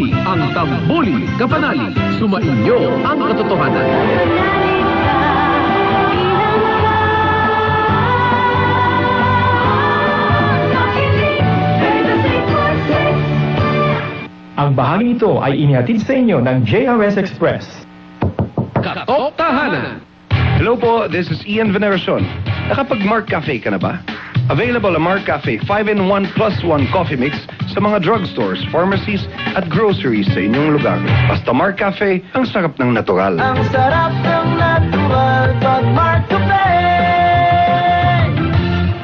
Muli ang Tambuli Kapanali. Sumainyo ang katotohanan. Ang bahaging ito ay inihatid sa inyo ng JRS Express. Katotohanan. Hello po, this is Ian Veneracion. Nakapag-Mark Cafe ka na ba? Available ang Mark Cafe 5-in-1 plus 1 coffee mix sa mga drugstores, pharmacies at groceries sa inyong lugar. Basta Mark Cafe, ang sarap ng natural. Ang sarap ng natural pag Mark Cafe.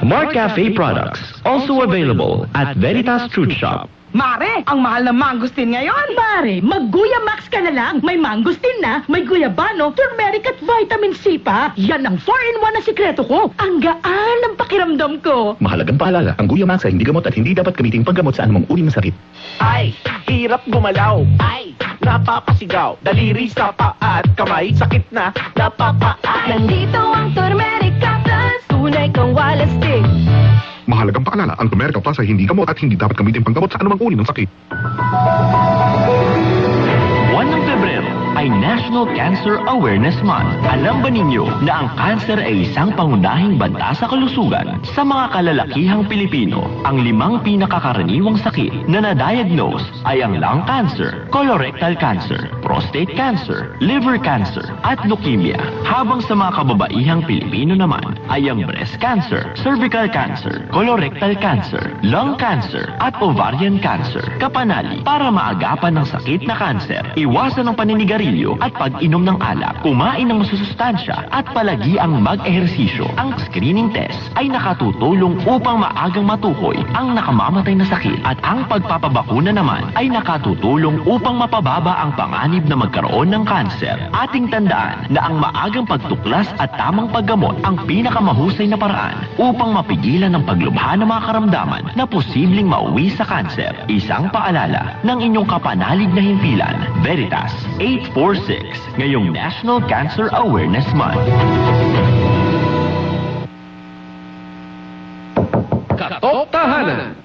Mark Cafe products, also available at Veritas Fruit Shop. Mare, ang mahal ng mangustin ngayon. Mare, mag-Guya Max ka na lang. May mangustin na, may guyabano, turmeric at vitamin C pa. Yan ang 4-in-1 na sikreto ko. Ang gaan ng pakiramdam ko. Mahalagang paalala, ang Guya Max ay hindi gamot at hindi dapat gamitin panggamot sa anumang uri ng sakit. Ay, hirap gumalaw. Ay, napapasigaw. Daliri sa paa at kamay, sakit na, napapaan. Nandito ang turmeric capsules, tunay kang walastik. Mahalagang paalala, ang Turmeric Plus ay hindi gamot at hindi dapat gamitin panggamot sa anumang uri ng sakit. 1 ng Pebrero ay National Cancer Awareness Month. Alam ba ninyo na ang cancer ay isang pangunahing banta sa kalusugan? Sa mga kalalakihang Pilipino, ang 5 pinakakaraniwang sakit na na-diagnose ay ang lung cancer, colorectal cancer, prostate cancer, liver cancer, at leukemia. Habang sa mga kababaihang Pilipino naman ay ang breast cancer, cervical cancer, colorectal cancer, lung cancer, at ovarian cancer. Kapanali, para maagapan ng sakit na cancer, iwasan ang paninigarilyo at pag-inom ng alak, kumain ng masusustansya at palagi ang mag-ehersisyo. Ang screening test ay nakatutulong upang maagang matukoy ang nakamamatay na sakit at ang pagpapabakuna naman ay nakatutulong upang mapababa ang panganib na magkaroon ng cancer. Ating tandaan na ang maagang pagtuklas at tamang paggamot ang pinakamahusay na paraan upang mapigilan ang paglubha ng mga karamdaman na posibleng mauwi sa cancer. Isang paalala ng inyong kapanalig na himpilan, Veritas 846, ngayong National Cancer Awareness Month.